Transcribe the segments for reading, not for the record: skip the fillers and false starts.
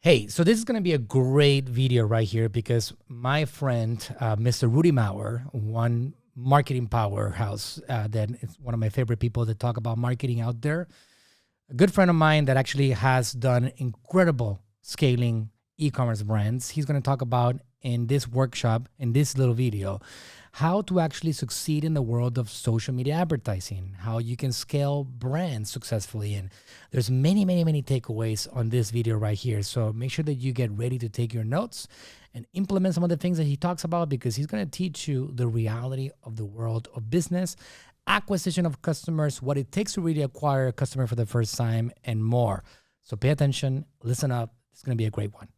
Hey, so this is going to be a great video right here because my friend, Mr. Rudy Mawer, one marketing powerhouse that is one of my favorite people to talk about marketing out there, a good friend of mine that actually has done incredible scaling e-commerce brands. He's going to talk about in this workshop, in this little video, how to actually succeed in the world of social media advertising, how you can scale brands successfully. And there's many takeaways on this video right here. So make sure that you get ready to take your notes and implement some of the things that he talks about, because he's going to teach you the reality of the world of business, acquisition of customers, what it takes to really acquire a customer for the first time, and more. So pay attention, listen up. It's going to be a great one.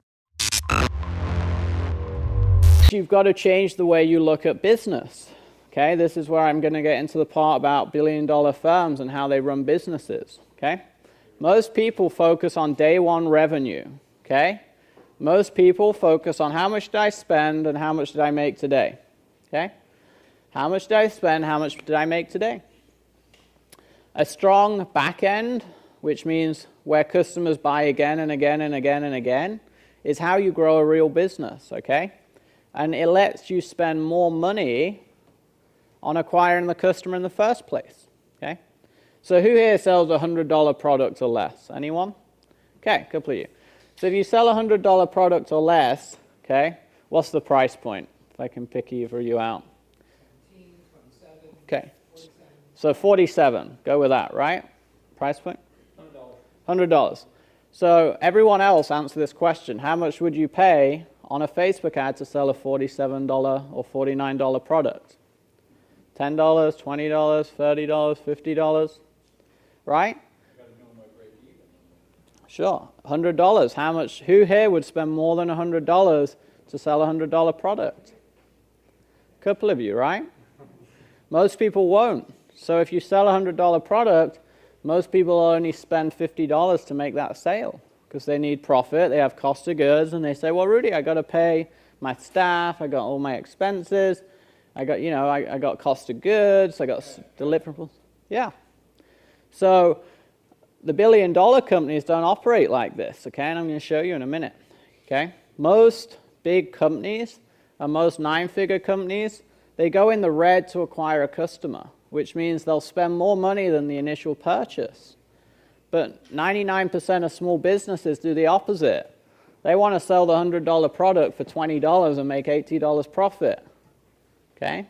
You've got to change the way you look at business. Okay, this is where I'm going to get into the part about billion-dollar firms and how they run businesses. Okay, most people focus on day one revenue. Okay, most people focus on how much did I spend and how much did I make today. Okay, how much did I spend, how much did I make today? A strong back end, which means where customers buy again and again and again and again, is how you grow a real business. Okay. And it lets you spend more money on acquiring the customer in the first place. Okay? So who here sells a $100 product or less? Anyone? Okay, a couple of you. So if you sell a $100 product or less, okay, what's the price point? If I can pick either of you out. 15, 27, okay. 47. So 47. Go with that, right? Price point? $100. So everyone else answer this question. How much would you pay on a Facebook ad to sell a $47 or $49 product? $10, $20, $30, $50, right? Sure. $100. How much? Who here would spend more than $100 to sell a $100 product? A couple of you, right? Most people won't. So if you sell a $100 product, most people only spend $50 to make that sale, because they need profit, they have cost of goods, and they say, well, Rudy, I got to pay my staff, I got all my expenses, I got, I got cost of goods, I got deliverables. Yeah. So the billion-dollar companies don't operate like this, okay? And I'm going to show you in a minute, okay? Most big companies and most nine-figure companies, they go in the red to acquire a customer, which means they'll spend more money than the initial purchase. But 99% of small businesses do the opposite. They want to sell the $100 product for $20 and make $80 profit. Okay?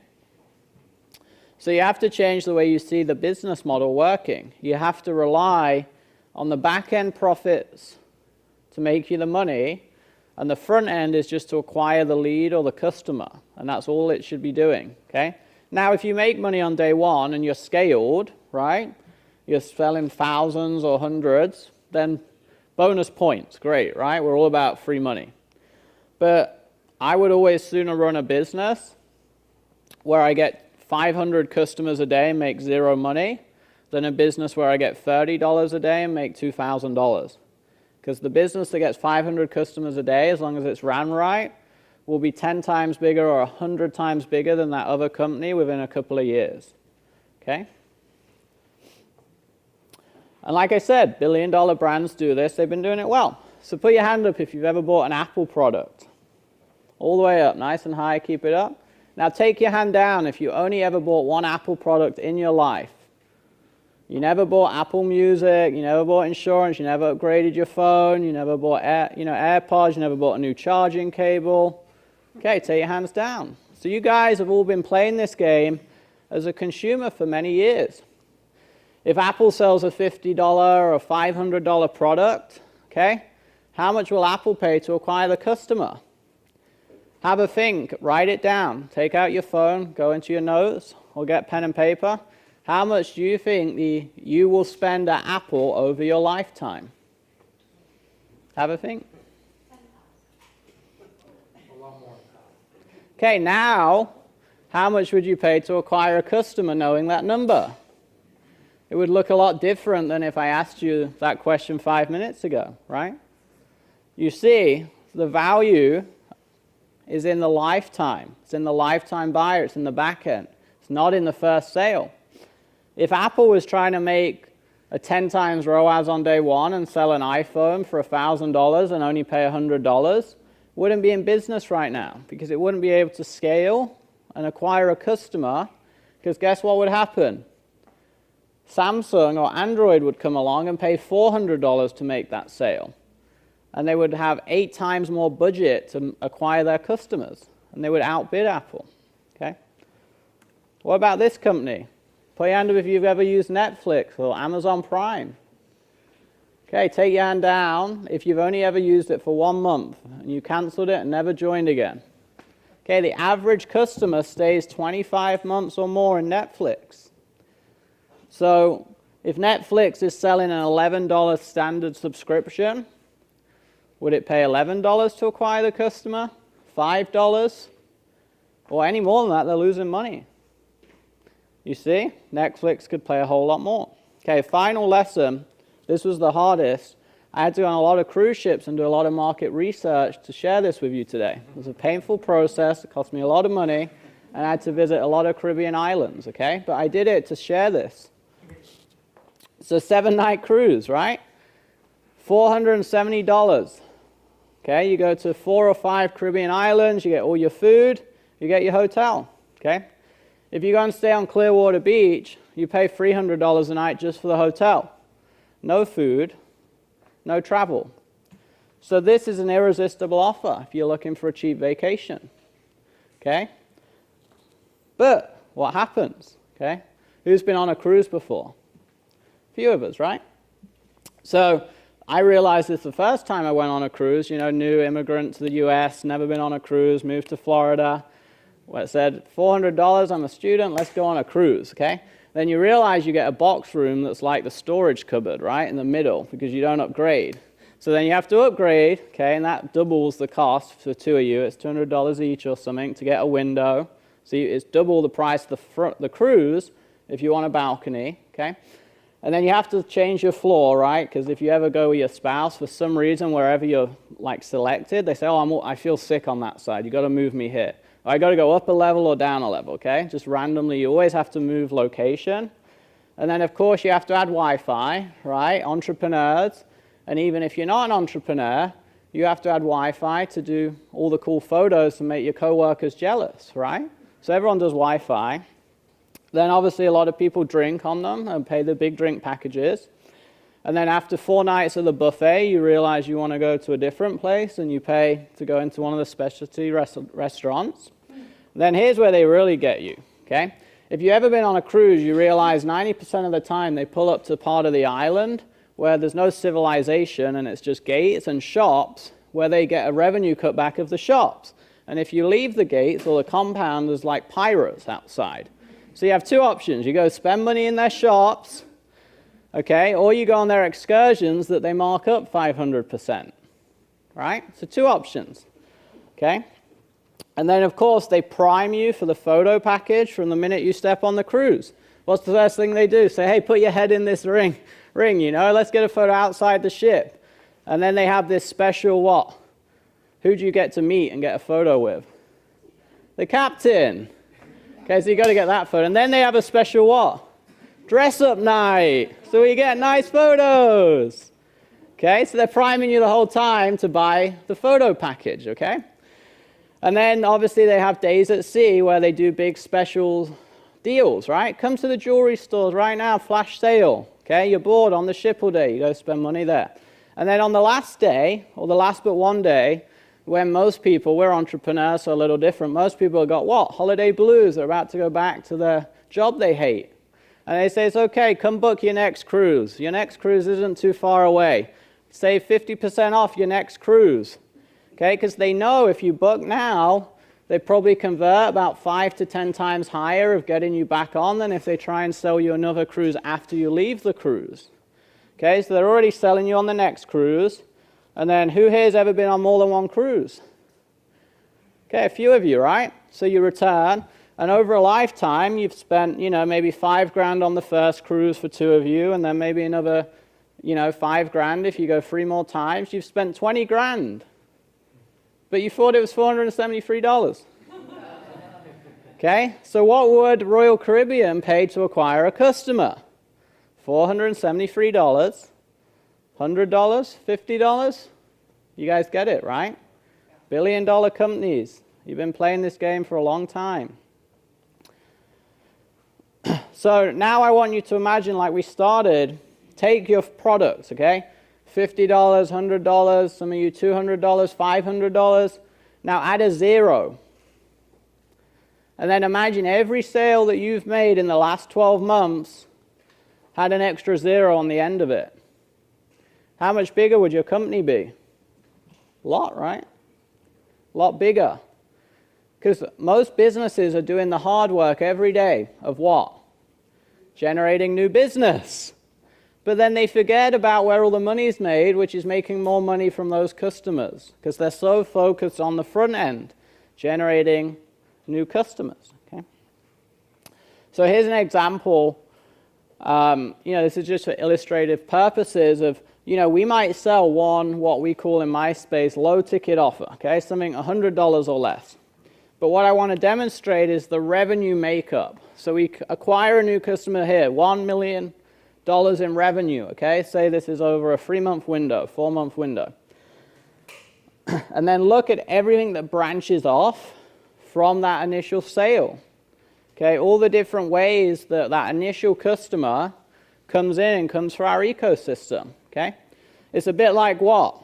So you have to change the way you see the business model working. You have to rely on the back-end profits to make you the money, and the front end is just to acquire the lead or the customer, and that's all it should be doing. Okay? Now, if you make money on day one and you're scaled, right? You're selling thousands or hundreds, then bonus points, great, right? We're all about free money. But I would always sooner run a business where I get 500 customers a day and make zero money than a business where I get $30 a day and make $2,000. Because the business that gets 500 customers a day, as long as it's ran right, will be 10 times bigger or 100 times bigger than that other company within a couple of years. Okay? And like I said, billion-dollar brands do this. They've been doing it well. So put your hand up if you've ever bought an Apple product. All the way up, nice and high, keep it up. Now take your hand down if you only ever bought one Apple product in your life. You never bought Apple Music, you never bought insurance, you never upgraded your phone, you never bought AirPods, you never bought a new charging cable. Okay, take your hands down. So you guys have all been playing this game as a consumer for many years. If Apple sells a $50 or $500 product, okay, how much will Apple pay to acquire the customer? Have a think, write it down. Take out your phone, go into your notes, or get pen and paper. How much do you think you will spend at Apple over your lifetime? Have a think. A lot more. Okay, now, how much would you pay to acquire a customer knowing that number? It would look a lot different than if I asked you that question 5 minutes ago, right? You see, the value is in the lifetime. It's in the lifetime buyer. It's in the back end. It's not in the first sale. If Apple was trying to make a 10 times ROAS on day one and sell an iPhone for $1,000 and only pay $100 wouldn't be in business right now, because it wouldn't be able to scale and acquire a customer, because guess what would happen? Samsung or Android would come along and pay $400 to make that sale. And they would have 8 times more budget to acquire their customers. And they would outbid Apple. Okay? What about this company? Put your hand up if you've ever used Netflix or Amazon Prime. Okay, take your hand down if you've only ever used it for 1 month and you canceled it and never joined again. Okay, the average customer stays 25 months or more in Netflix. So if Netflix is selling an $11 standard subscription, would it pay $11 to acquire the customer? $5? Or any more than that, they're losing money. You see, Netflix could pay a whole lot more. Okay, final lesson. This was the hardest. I had to go on a lot of cruise ships and do a lot of market research to share this with you today. It was a painful process. It cost me a lot of money. And I had to visit a lot of Caribbean islands, okay? But I did it to share this. It's a 7-night cruise, right? $470. Okay, you go to 4 or 5 Caribbean islands, you get all your food, you get your hotel, okay? If you go and stay on Clearwater Beach, you pay $300 a night just for the hotel. No food, no travel. So this is an irresistible offer if you're looking for a cheap vacation, okay? But what happens, okay? Who's been on a cruise before? A few of us, right? So I realized this the first time I went on a cruise, you know, new immigrant to the US, never been on a cruise, moved to Florida, where it said, $400, I'm a student, let's go on a cruise, okay? Then you realize you get a box room that's like the storage cupboard, right, in the middle, because you don't upgrade. So then you have to upgrade, okay, and that doubles the cost for 2 of you. It's $200 each or something to get a window. So it's double the price of the cruise if you want a balcony, okay? And then you have to change your floor, right? Because if you ever go with your spouse, for some reason, wherever you're like selected, they say, oh, I feel sick on that side. You got to move me here. Or I got to go up a level or down a level, okay? Just randomly, you always have to move location. And then, of course, you have to add Wi-Fi, right? Entrepreneurs. And even if you're not an entrepreneur, you have to add Wi-Fi to do all the cool photos to make your coworkers jealous, right? So everyone does Wi-Fi. Then obviously a lot of people drink on them and pay the big drink packages. And then after 4 nights of the buffet, you realize you want to go to a different place and you pay to go into one of the specialty restaurants. Then here's where they really get you, okay? If you've ever been on a cruise, you realize 90% of the time they pull up to part of the island where there's no civilization and it's just gates and shops where they get a revenue cutback of the shops. And if you leave the gates or the compound, there's like pirates outside. So you have 2 options. You go spend money in their shops, okay, or you go on their excursions that they mark up 500%, right? So 2 options, okay? And then, of course, they prime you for the photo package from the minute you step on the cruise. What's the first thing they do? Say, hey, put your head in this ring, you know, let's get a photo outside the ship. And then they have this special what? Who do you get to meet and get a photo with? The captain. Okay, so you got to get that photo. And then they have a special what? Dress-up night. So you get nice photos. Okay, so they're priming you the whole time to buy the photo package, okay? And then obviously they have days at sea where they do big special deals, right? Come to the jewelry stores right now, flash sale. Okay, you're bored on the ship all day, you go spend money there. And then on the last day, or the last but one day, when most people, we're entrepreneurs, so a little different, most people have got what? Holiday blues. They're about to go back to their job they hate. And they say, it's okay, come book your next cruise. Your next cruise isn't too far away. Save 50% off your next cruise. Okay, because they know if you book now, they probably convert about 5 to 10 times higher of getting you back on than if they try and sell you another cruise after you leave the cruise. Okay, so they're already selling you on the next cruise. And then who here has ever been on more than one cruise? Okay, a few of you, right? So you return, and over a lifetime, you've spent, you know, maybe $5,000 on the first cruise for 2 of you, and then maybe another, you know, $5,000 if you go 3 more times. You've spent $20,000. But you thought it was $473. Okay, so what would Royal Caribbean pay to acquire a customer? $473, $100, $50. You guys get it, right? Billion-dollar companies. You've been playing this game for a long time. So now I want you to imagine, like we started, take your products, okay? $50, $100, some of you $200, $500. Now add a zero. And then imagine every sale that you've made in the last 12 months had an extra zero on the end of it. How much bigger would your company be? A lot, right? A lot bigger. Because most businesses are doing the hard work every day of what? Generating new business. But then they forget about where all the money is made, which is making more money from those customers, because they're so focused on the front end, generating new customers. Okay? So here's an example. This is just for illustrative purposes of, we might sell one, what we call in my space, low ticket offer, okay? Something $100 or less. But what I want to demonstrate is the revenue makeup. So we acquire a new customer here, $1 million in revenue, okay? Say this is over a 3-month window, 4-month window. And then look at everything that branches off from that initial sale. Okay, all the different ways that that initial customer comes in and comes through our ecosystem. Okay, it's a bit like what?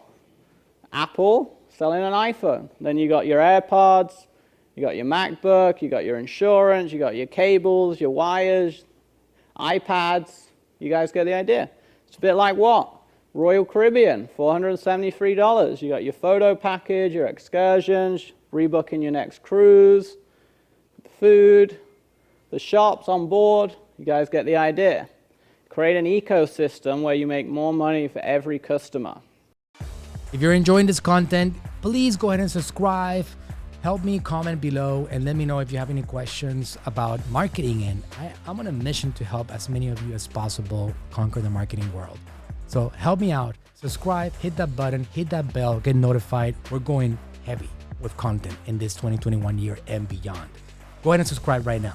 Apple selling an iPhone. Then you got your AirPods, you got your MacBook, you got your insurance, you got your cables, your wires, iPads. You guys get the idea? It's a bit like what? Royal Caribbean, $473. You got your photo package, your excursions, rebooking your next cruise, the food, the shops on board. You guys get the idea. Create an ecosystem where you make more money for every customer. If you're enjoying this content, please go ahead and subscribe. Help me comment below and let me know if you have any questions about marketing. And I'm on a mission to help as many of you as possible conquer the marketing world. So help me out. Subscribe, hit that button, hit that bell, get notified. We're going heavy with content in this 2021 year and beyond. Go ahead and subscribe right now.